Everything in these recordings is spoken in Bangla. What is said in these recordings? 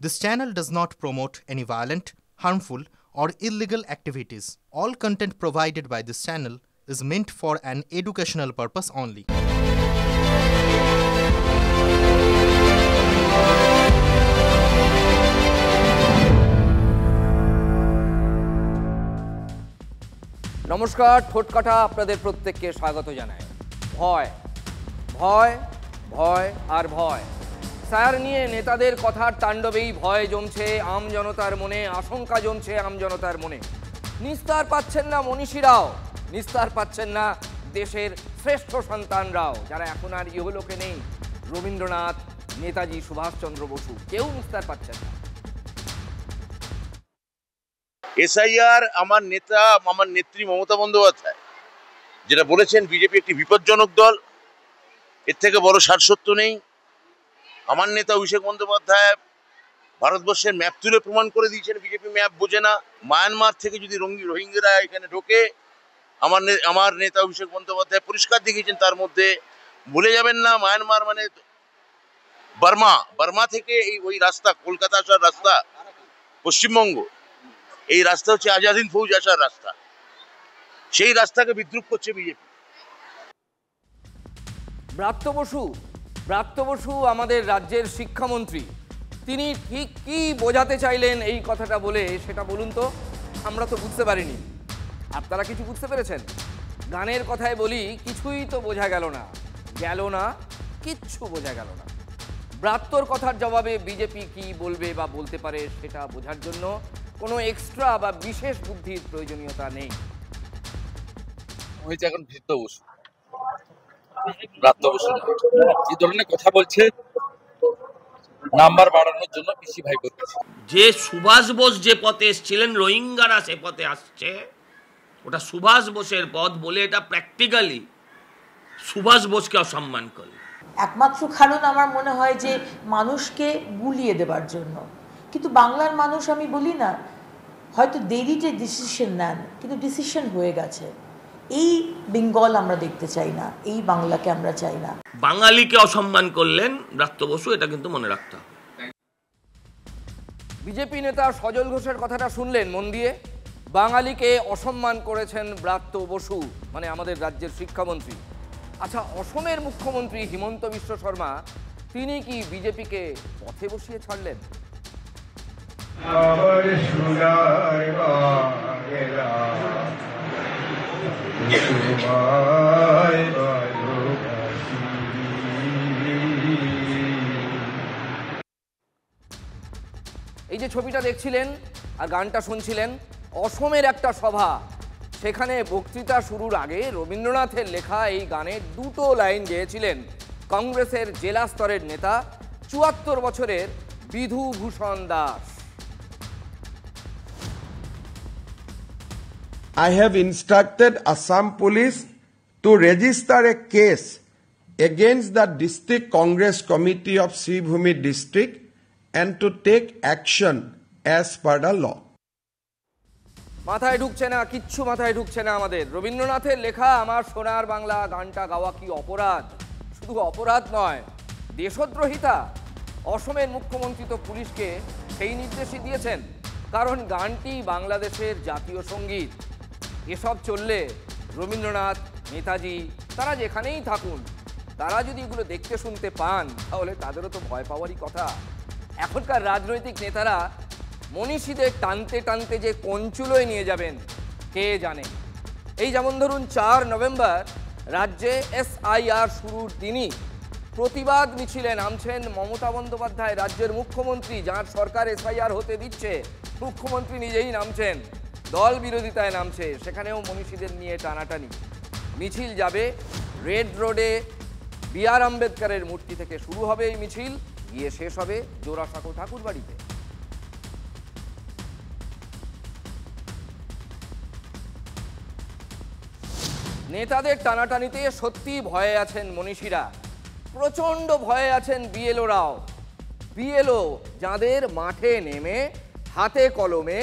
This channel does not promote any violent, harmful, or illegal activities. All content provided by this channel is meant for an educational purpose only. নমস্কার, ঠোঁটকাটা আপনাদের প্রত্যেককে স্বাগত জানাই। ভয় ভয় ভয় আর ভয়, স্যার নিয়ে নেতাদের কথার তাণ্ডবেই ভয় জমছে আম জনতার মনে, আশঙ্কা জমছে আম জনতার মনে। নিস্তার পাচ্ছেন না মনীষীরাও, নিস্তার পাচ্ছেন না দেশের শ্রেষ্ঠ সন্তানরাও, যারা এখন আর ইহলোকে নেই। রবীন্দ্রনাথ, নেতাজি সুভাষচন্দ্র বসু, কেউ নিস্তার পাচ্ছেন না। এসআইআর আমার নেতা, আমার নেত্রী মমতা বন্দ্যোপাধ্যায় যেটা বলেছেন, বিজেপি একটি বিপজ্জনক দল, এর থেকে বড় সারসত্য নেই। আমার নেতা অভিষেক বন্দ্যোপাধ্যায় ভারতবর্ষের ম্যাপ তুলে প্রমাণ করে দিয়েছেন বিজেপি ম্যাপ বোঝে না। মায়ানমার থেকে যদি রোহিঙ্গারা এখানে ঢোকে, আমার নেতা অভিষেক বন্দ্যোপাধ্যায় পরিষ্কার দেখিয়েছেন, তার মধ্যে ভুলে যাবেন না মায়ানমার মানে বার্মা থেকে ওই রাস্তা, কলকাতা আসার রাস্তা, পশ্চিমবঙ্গ, এই রাস্তা হচ্ছে আজাদিন ফৌজ আসার রাস্তা। সেই রাস্তাকে বিদ্রুপ করছে বিজেপি। ব্রাত্য বসু আমাদের রাজ্যের শিক্ষামন্ত্রী, তিনি ঠিক কি বোঝাতে চাইলেন এই কথাটা বলে, সেটা বলুন তো। আমরা তো বুঝতে পারিনি, আপনারা কিছু বুঝতে পেরেছেন? গানের কথায় বলি, কিছুই তো বোঝা গেল না, কিচ্ছু বোঝা গেল না। ব্রাত্যর কথার জবাবে বিজেপি কি বলবে বা বলতে পারে, সেটা বোঝার জন্য কোনো এক্সট্রা বা বিশেষ বুদ্ধির প্রয়োজনীয়তা নেই। হয়েছে এখন ব্রাত্য বসু এই ধরনের কথা বলছে নাম্বার বাড়ানোর জন্য পিসি ভাই করতেছে। যে সুভাষ বোস যে পথে এসেছিলেন, রোহিঙ্গারা সে পথে আসছে, ওটা সুভাষ বোসের পথ বলে এটা প্র্যাকটিক্যালি সুভাষ বোসকে অসম্মান করে। একমাত্র কারণ আমার মনে হয় যে মানুষকে গুলিয়ে দেবার জন্য। কিন্তু বাংলার মানুষ, আমি বলি না, হয়তো দেরিতে ডিসিশন নেন, কিন্তু ডিসিশন হয়ে গেছে। এই বেঙ্গল আমরা দেখতে চাই না, এই বাংলাকে আমরা চাই না। বাঙালিকে অসম্মান করলেন ব্রাত্য বসু, এটা কিন্তু মনে রাখতে হবে। বিজেপি নেতা সজল ঘোষের কথাটা শুনলেন মন দিয়ে? বাঙালিকে অসম্মান করেছেন ব্রাত্য বসু, মানে আমাদের রাজ্যের শিক্ষামন্ত্রী। আচ্ছা, অসমের মুখ্যমন্ত্রী হিমন্ত বিশ্ব শর্মা, তিনি কি বিজেপিকে পথে বসিয়ে ছাড়লেন? এই যে ছবিটা দেখছিলেন আর গানটা শুনছিলেন, অসমের একটা সভা, সেখানে বক্তৃতা শুরুর আগে রবীন্দ্রনাথের লেখা এই গানের দুটো লাইন গেয়েছিলেন কংগ্রেসের জেলা স্তরের নেতা ৭৪ বছরের Bidhubhushan Das. I have instructed Assam Police to register a case against the District Congress Committee of Sribhumi District and to take action as per the law. মাথায় ঢুকছে না, কিচ্ছু মাথায় ঢুকছে না আমাদের। রবীন্দ্রনাথের লেখা আমার সোনার বাংলা গানটা গাওয়া কি অপরাধ? শুধু অপরাধ নয়, দেশদ্রোহিতা। অসমের মুখ্যমন্ত্রী তো পুলিশকে সেই নির্দেশই দিয়েছেন, কারণ গানটি বাংলাদেশের জাতীয় সঙ্গীত। এসব চললে রবীন্দ্রনাথ, নেতাজি, তারা যেখানেই থাকুন, তারা যদি এগুলো দেখতে শুনতে পান, তাহলে তাদেরও তো ভয় পাওয়ারই কথা। এখনকার রাজনৈতিক নেতারা মনীষীদের টানতে টানতে যে কঞ্চুলোয় নিয়ে যাবেন কে জানে। এই যেমন ধরুন ৪ নভেম্বর রাজ্যে এসআইআর শুরুর দিনই প্রতিবাদ মিছিলে নামছেন মমতা বন্দ্যোপাধ্যায়, রাজ্যের মুখ্যমন্ত্রী, যার সরকার এসআইআর হতে দিচ্ছে। মুখ্যমন্ত্রী নিজেই নামছেন, দল বিরোধিতায় নামছে, সেখানেও মনীষীদের নিয়ে টানাটানি। মিছিল যাবে রেড রোডে, বি.আর. আম্বেদকরের মূর্তি থেকে শুরু হবে এই মিছিল, গিয়ে শেষ হবে জোড়াসাঁকো ঠাকুর বাড়িতে। নেতাদের টানাটানিতে সত্যি ভয়ে আছেন মনীষীরা, প্রচণ্ড ভয়ে আছেন বিএলওরাও। বিএলও যাদের মাঠে নেমে হাতে কলমে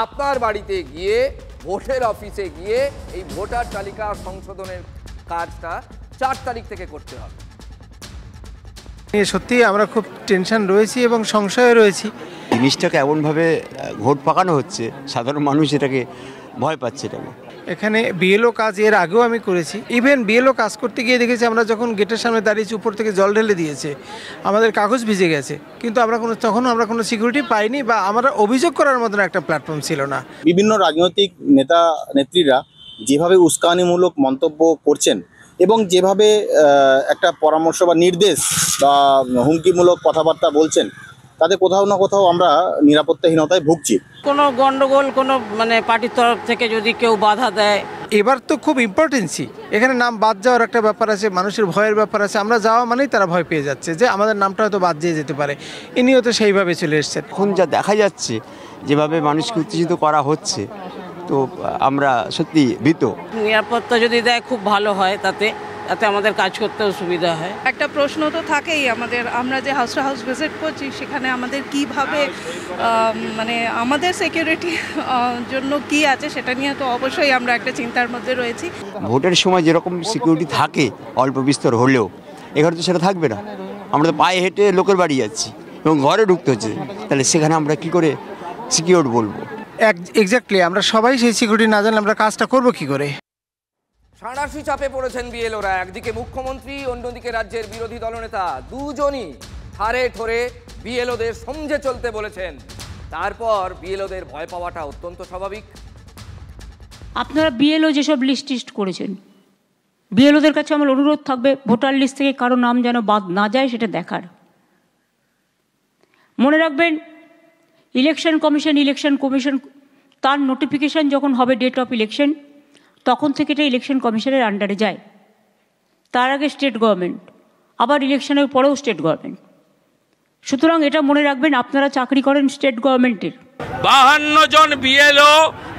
আপনার বাড়িতে গিয়ে, ভোটের অফিসে গিয়ে এই ভোটার তালিকা সংশোধনের কাজটা ৪ তারিখ থেকে করতে হবে। সত্যি আমরা খুব টেনশন রয়েছি এবং সংশয়ে রয়েছি জিনিসটাকে এমনভাবে ঘোট পাকানো হচ্ছে, সাধারণ মানুষ এটাকে ভয় পাচ্ছে। এটাকে এখানে বিএলও কাজ এর আগেও আমি করেছি। ইভেন বিএলও কাজ করতে গিয়ে দেখেছি আমরা যখন গেটের সামনে দাঁড়িয়েছি, উপর থেকে জল ঢেলে দিয়েছে, আমাদের কাগজ ভিজে গেছে, কিন্তু তখনও আমরা কোনো সিকিউরিটি পাইনি বা আমরা অভিযোগ করার মতন একটা প্ল্যাটফর্ম ছিল না। বিভিন্ন রাজনৈতিক নেতা নেত্রীরা যেভাবে উস্কানিমূলক মন্তব্য করছেন এবং যেভাবে একটা পরামর্শ বা নির্দেশ বা হুমকিমূলক কথাবার্তা বলছেন, তাতে কোথাও না কোথাও আমরা নিরাপত্তাহীনতায় ভুগছি। কোনো গন্ডগোল কোনো পার্টির তরফ থেকে যদি কেউ বাধা দেয়, এবার তো খুব ইম্পর্টেন্সি, এখানে নাম বাদ যাওয়ার একটা ব্যাপার আছে, মানুষের ভয়ের ব্যাপার আছে। আমরা যাওয়া মানেই তারা ভয় পেয়ে যাচ্ছে যে আমাদের নামটা হয়তো বাদ দিয়ে যেতে পারে। ইনিও তো সেইভাবে চলে এসছেন। এখন যা দেখা যাচ্ছে, যেভাবে মানুষকে উত্তেজিত করা হচ্ছে, তো আমরা সত্যি ভীত। নিরাপত্তা যদি দেয় খুব ভালো হয়, তাতে আমাদের কাজ করতেও সুবিধা হয়। একটা প্রশ্ন তো থাকেই আমাদের, আমরা যে হাউস টু হাউস ভিজিট করছি সেখানে আমাদের কিভাবে আমাদের সিকিউরিটি জন্য কি আছে সেটা নিয়ে তো অবশ্যই আমরা একটা চিন্তার মধ্যে রয়েছি। ভোটের সময় যেরকম সিকিউরিটি থাকে অল্প বিস্তর হলেও, এখানে তো সেটা থাকবে না। আমরা তো পায়ে হেঁটে লোকের বাড়ি যাচ্ছি এবং ঘরে ঢুকতে হচ্ছে, তাহলে সেখানে আমরা কি করে সিকিউর বলবো? এক্স্যাক্টলি, আমরা সবাই সেই সিকিউরিটি না জানলে আমরা কাজটা করবো কি করে? সাঁড়াশি চাপে পড়েছেন বিএলওরা। একদিকে মুখ্যমন্ত্রী, অন্যদিকে রাজ্যের বিরোধী দলনেতা, দুজনই ঠারে ঠোরে বিএলওদের সমঝে চলতে বলেছেন। তারপর বিএলওদের ভয় পাওয়াটা অত্যন্ত স্বাভাবিক। আপনারা বিএলও যেসব লিস্ট করেছেন, বিএলওদের কাছে আমার অনুরোধ থাকবে ভোটার লিস্ট থেকে কারো নাম যেন বাদ না যায় সেটা দেখার। মনে রাখবেন, ইলেকশন কমিশন তার নোটিফিকেশন যখন হবে ডেট অফ ইলেকশন, তখন থেকে এটা ইলেকশন কমিশনের আন্ডারে যায়। তার আগে স্টেট গভর্নমেন্ট, আবার ইলেকশনের পরেও স্টেট গভর্নমেন্ট। সুতরাং এটা মনে রাখবেন, আপনারা চাকরি করেন স্টেট গভর্নমেন্টের। 52 জন বিএলও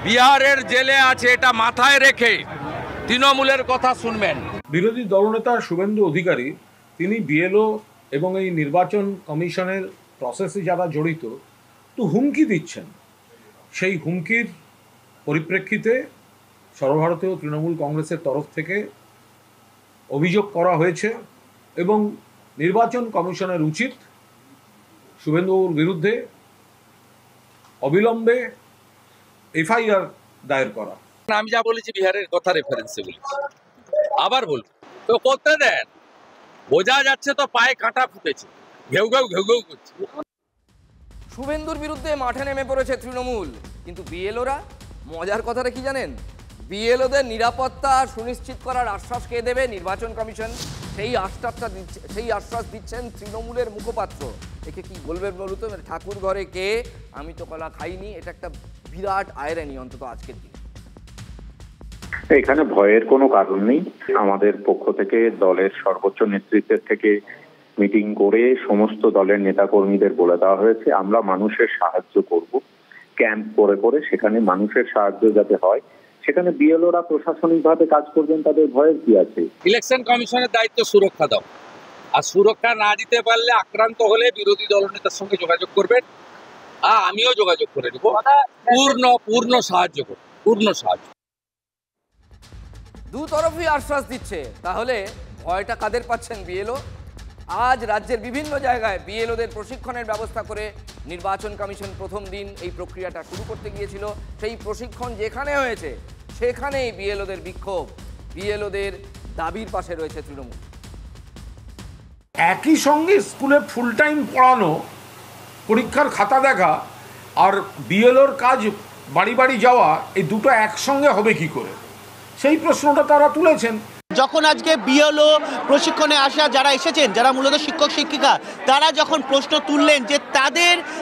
বিহারের জেলে আছে, এটা মাথায় রেখে তৃণমূলের কথা শুনবেন। বিরোধী দলনেতা শুভেন্দু অধিকারী, তিনি বিএলও এবং এই নির্বাচন কমিশনের প্রসেসে যারা জড়িত, তো হুমকি দিচ্ছেন। সেই হুমকির পরিপ্রেক্ষিতে সর্বভারতীয় তৃণমূল কংগ্রেসের তরফ থেকে অভিযোগ করা হয়েছে এবং নির্বাচন কমিশনের উচিত শুভেন্দুর বিরুদ্ধে অবিলম্বে এফআইআর দায়ের করা। আমি যা বলেছি বিহারের কথা রেফারেন্সে বলেছি, আবার বলবো তো করতে দেন। বোঝা যাচ্ছে তো পায়ে কাঁটা ফুটেছে, ঘেউ ঘেউ করছে। শুভেন্দুর বিরুদ্ধে মাঠে নেমে পড়েছে তৃণমূল, কিন্তু বিএলওরা, মজার কথাটা কি জানেন? বিএলওদের নিরাপত্তা সুনিশ্চিত করার আশ্বাস কে দেবে? নির্বাচন কমিশন। সেই আশ্বাস দিচ্ছেন তৃণমূলের মুখপাত্র। একে কি বলবেন বলুন তো? ঠাকুর ঘরে কে, আমি তো কলা খাইনি। এটা একটা বিরাট আয়রানি, অন্তত আজকের দিন। এখানে ভয়ের কোনো কারণ নেই। আমাদের পক্ষ থেকে দলের সর্বোচ্চ নেতৃত্বের থেকে মিটিং করে সমস্ত দলের নেতাকর্মীদের বলে দেওয়া হয়েছে আমরা মানুষের সাহায্য করব। ক্যাম্প করে সেখানে মানুষের সাহায্য যাতে হয়, সেখানে বিএলওরা প্রশাসনিকভাবে কাজ করবেন, তাদের ভয়ের কি আছে? ইলেকশন কমিশনের দায়িত্ব সুরক্ষা দাও, আর সুরক্ষা না দিতে পারলে, আক্রান্ত হলে বিরোধী দলনেতার সঙ্গে যোগাযোগ করবেন, আমিও যোগাযোগ করে দেবো। পূর্ণ সাহায্য করব, পূর্ণ সাহায্য। দু তরফই আশ্বাস দিচ্ছে, তাহলে ভয়টা কাদের পাচ্ছেন বিএলও? আজ রাজ্যের বিভিন্ন জায়গায় বিএলওদের প্রশিক্ষণের ব্যবস্থা করে নির্বাচন কমিশন প্রথম দিন এই প্রক্রিয়াটা শুরু করতে গিয়েছিল। সেই প্রশিক্ষণ যেখানে হয়েছে সেখানেই বিএলওদের বিক্ষোভ, বিএলওদের দাবির পাশে রয়েছে তৃণমূল। একই সঙ্গে স্কুলে ফুল টাইম পড়ানো, পরীক্ষার খাতা দেখা আর বিএলওর কাজ বাড়ি বাড়ি যাওয়া, এই দুটো একসঙ্গে হবে কি করে, সেই প্রশ্নটা তারা তুলেছেন। যখন আজকে বিএলও প্রশিক্ষণে আসা যারা এসেছেন, যারা মূলত শিক্ষক শিক্ষিকা, তারা যখন প্রশ্ন তুললেন যে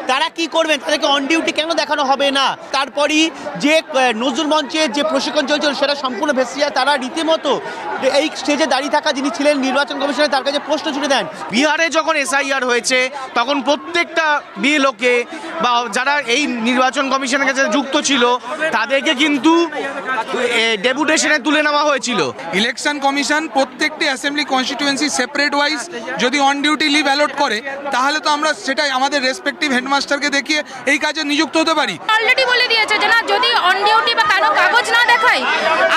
তারা কি করবেন, তাদেরকে অন ডিউটি কেন দেখানো হবে না, তারপরই যে নজরুল মঞ্চে যে প্রশিক্ষণ চলছিল সেটা সম্পূর্ণ ভেসে যায়। তারা রীতিমতো এই স্টেজে দাঁড়িয়ে থাকা যিনি ছিলেন নির্বাচন কমিশনে, তার কাছে প্রশ্ন ছুড়ে দেন। বিহারে যখন এসআইআর হয়েছে তখন প্রত্যেকটা বিএলওকে বা যারা এই নির্বাচন কমিশনের কাছে যুক্ত ছিল তাদেরকে কিন্তু ডেপুটেশনে তুলে নেওয়া হয়েছিল। ইলেকশন কমিশন প্রত্যেকটি অ্যাসেম্বলি কনস্টিটিউয়েন্সি সেপারেট ওয়াইজ যদি অন ডিউটি লিভ অ্যালট করে, তাহলে তো আমরা সেটাই আমাদের রেসপেক্টিভ হেডমাস্টারকে দেখিয়ে এই কাজে নিযুক্ত হতে পারি। অলরেডি বলে দিয়েছে যে না, যদি অন ডিউটি বা কারো কাগজ না দেখাই,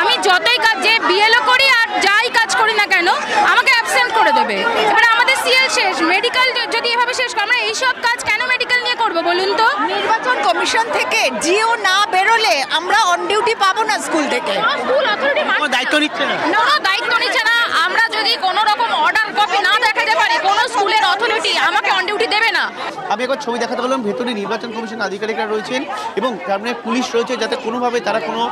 আমি যতই কাজ যে বিএলও করি আর যাই কাজ করি না কেন, আমাকে অ্যাবসেন্ট করে দেবে। এবার আমাদের সিএল শেষ, মেডিকেল যদি এভাবে শেষ করে, আমরা এইসব কাজ কেন মেডিকেল চ্যানেল নিয়ে করব বলুন তো? নির্বাচন কমিশন থেকে জিও না বেরোলে আমরা অন ডিউটি পাবো না স্কুল থেকে। স্কুল অথরিটি দায়িত্ব নিচ্ছে না, দায়িত্ব নিচ্ছে না। আমরা যদি কোনো রকম অর্ডার কপি না দেখাতে পারি, কোনো স্কুলের অথরিটি আমাকে অন ডিউটি দেবে না। আমি একবার ছবি দেখাতে বললাম, ভেতরে নির্বাচন কমিশন আধিকারিকরা রয়েছেন এবং সামনে পুলিশ রয়েছে, যাতে কোনোভাবে তারা কোনো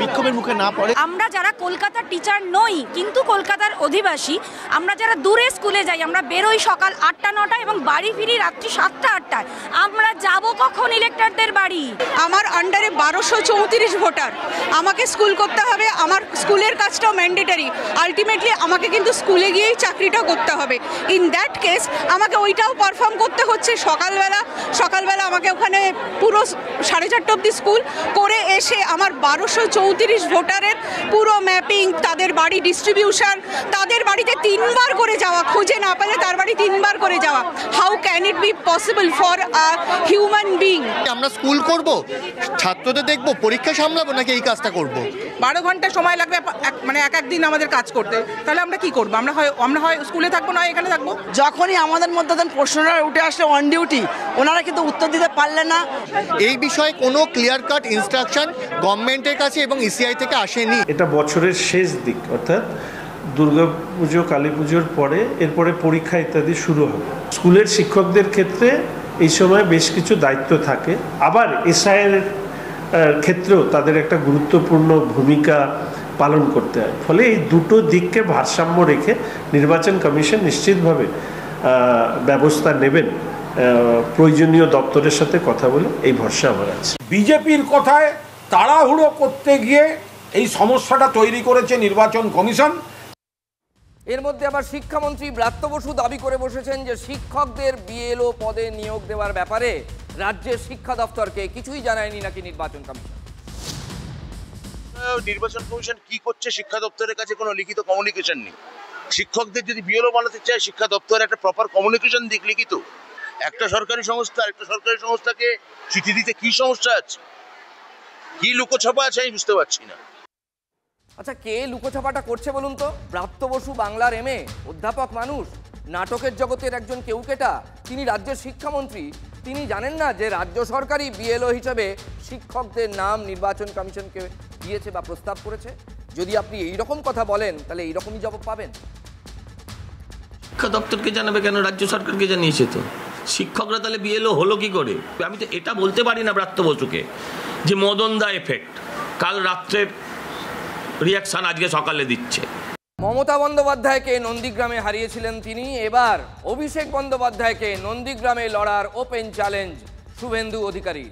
বিক্ষোভের মুখে না পড়ে। আমরা যারা কলকাতার টিচার নই কিন্তু কলকাতার অধিবাসী, আমরা যারা দূরে স্কুলে যাই, আমরা বেরোই সকাল 8টা-9টা এবং বাড়ি ফিরি রাত্রি 7টা-8টায়। আমরা যাব কখন ইলেক্টরদের বাড়ি? আমার আন্ডারে 1234 ভোটার, আমাকে স্কুল করতে হবে, আমার স্কুলের কাজটাও ম্যান্ডেটারি। আলটিমেটলি আমাকে কিন্তু স্কুলে গিয়েই চাকরিটাও করতে হবে। ইন দ্যাট কেস আমাকে ওইটাও পারফর্ম করতে হচ্ছে। সকালবেলা আমাকে ওখানে পুরো 4:30 অবধি স্কুল করে এসে আমার 1234 ভোটারের পুরো ম্যাপিং, তাদের বাড়ি ডিস্ট্রিবিউশন, তাদের বাড়িতে 3বার করে যাওয়া, খুঁজে না পেলে তার বাড়ি 3বার করে যাওয়া। How can it be possible for a human being? আমরা স্কুল করব, ছাত্রদের দেখব, পরীক্ষা সামলাবো, নাকি এই কাজটা করব? 12 ঘন্টা সময় লাগবে মানে এক দিন আমাদের কাজ করতে, তাহলে আমরা কি করবো? আমরা হয় স্কুলে থাকবো, না এখানে থাকবো। যখনই আমাদের মধ্যে প্রশ্নটা উঠে আসলে অন ডিউটি, ওনারা কিন্তু উত্তর দিতে পারলেন না। এই বিষয়ে কোনো ক্লিয়ার কাট ইনস্ট্রাকশন গভর্নমেন্টের কাছে এবং ইসিআই থেকে আসেনি। এটা বছরের শেষ দিক, অর্থাৎ দুর্গাপুজো, কালী পুজোর পরে এরপরে পরীক্ষা ইত্যাদি শুরু হবে। স্কুলের শিক্ষকদের ক্ষেত্রে এই সময় বেশ কিছু দায়িত্ব থাকে, আবার এসআইয়ের ক্ষেত্রেও তাদের একটা গুরুত্বপূর্ণ ভূমিকা পালন করতে হয়। ফলে এই দুটো দিককে ভারসাম্য রেখে নির্বাচন কমিশন নিশ্চিতভাবে ব্যবস্থা নেবেন, প্রয়োজনীয় দপ্তরের সাথে কথা বলে এই ভরসা আমার আছে। বিজেপির কথায় তাড়াহুড়ো করতে গিয়ে এই সমস্যাটা তৈরি করেছে নির্বাচন কমিশন। এর মধ্যে আবার শিক্ষামন্ত্রী ব্রাত্য বসু দাবি করে বসেছেন যে শিক্ষকদের বিএলও পদে নিয়োগ দেওয়ার ব্যাপারে রাজ্যের শিক্ষা দপ্তরকে কিছুই জানায়নি নাকি নির্বাচন কমিশন। নির্বাচন কমিশন কি করছে শিক্ষা দপ্তরের কাছে কোনো লিখিত কমিউনিকেশন নেই। শিক্ষকদের যদি বিএলও বানাতে চায়, শিক্ষা দপ্তরের একটা প্রপার কমিউনিকেশন দিক লিখিত। একটা সরকারি সংস্থাকে চিঠি দিতে কি সমস্যা আছে? কি লুকোছাপা আছে আমি বুঝতে পারছি না। আচ্ছা, কে লুকোছাপাটা করছে বলুন তো? ব্রাত্য বসু বাংলার এমএ, অধ্যাপক মানুষ, নাটকের জগতের একজন কেউকেটা, তিনি রাজ্যের শিক্ষামন্ত্রী। তিনি জানেন না যে রাজ্য সরকারই বিএলও হিসেবে শিক্ষকদের নাম নির্বাচন কমিশনকে দিয়েছে বা প্রস্তাব করেছে? যদি আপনি এইরকম কথা বলেন তাহলে এইরকমই জবাব পাবেন। শিক্ষা দপ্তরকে জানাবে কেন? রাজ্য সরকারকে জানিয়েছে তো। শিক্ষকরা তাহলে বিএলও হলো কি করে? আমি তো এটা বলতে পারি না ব্রাত্য বসুকে যে মদন দা এফেক্ট, কাল রাত্রের রিয়াকশন আজকে সকালে দিচ্ছে। মমতা বন্দ্যোপাধ্যায়কে নন্দীগ্রামে হারিয়েছিলেন তিনি, এবার অভিষেক বন্দ্যোপাধ্যায়কে নন্দীগ্রামে লড়ার ওপেন চ্যালেঞ্জ শুভেন্দু অধিকারী।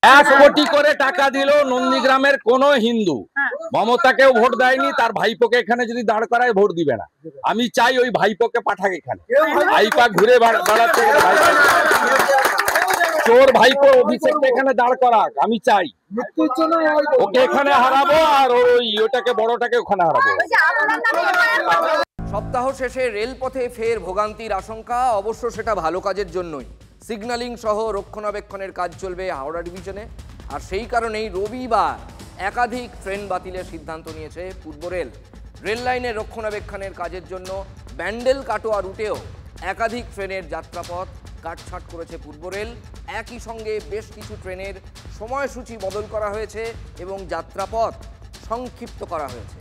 1 কোটি করে টাকা দিল নন্দীগ্রামের কোন হিন্দু, মমতাকেও ভোট দেয়নি, তার ভাইপোকে এখানে যদি দাঁড় করায় ভোট দিবে না। আমি চাই ওই ভাইপোকে পাঠাক এখানে, ভাইপা ঘুরে বেড়াচ্ছে, চোর ভাইপো অভিষেককে এখানে দাঁড় করাক, আমি চাই ওকে এখানে হারাবো আর ওটাকে বড়টাকে ওখানে হারাবো। সপ্তাহ শেষে রেলপথে ফের ভোগান্তির আশঙ্কা, অবশ্য সেটা ভালো কাজের জন্যই। সিগন্যালিং সহ রক্ষণাবেক্ষণের কাজ চলবে হাওড়া ডিভিশনে, আর সেই কারণেই রবিবার একাধিক ট্রেন বাতিলের সিদ্ধান্ত নিয়েছে পূর্ব রেল। রেল লাইনের রক্ষণাবেক্ষণের কাজের জন্য ব্যান্ডেল কাটোয়া রুটেও একাধিক ট্রেনের যাত্রাপথ কাটছাঁট করেছে পূর্ব রেল। একই সঙ্গে বেশ কিছু ট্রেনের সময়সূচি বদল করা হয়েছে এবং যাত্রাপথ সংক্ষিপ্ত করা হয়েছে।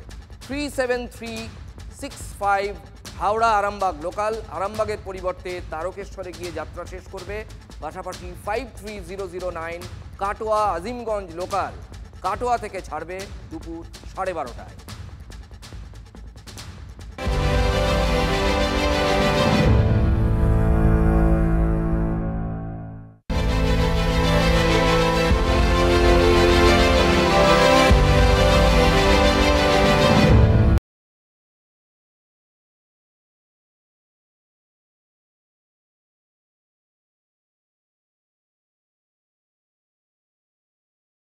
37365 হাওড়া আরামবাগ লোকাল আরামবাগের পরিবর্তে তারকেশ্বরে গিয়ে যাত্রা শেষ করবে। পাশাপাশি 53009 কাটোয়া আজিমগঞ্জ লোকাল কাটোয়া থেকে ছাড়বে দুপুর 12:30টায়।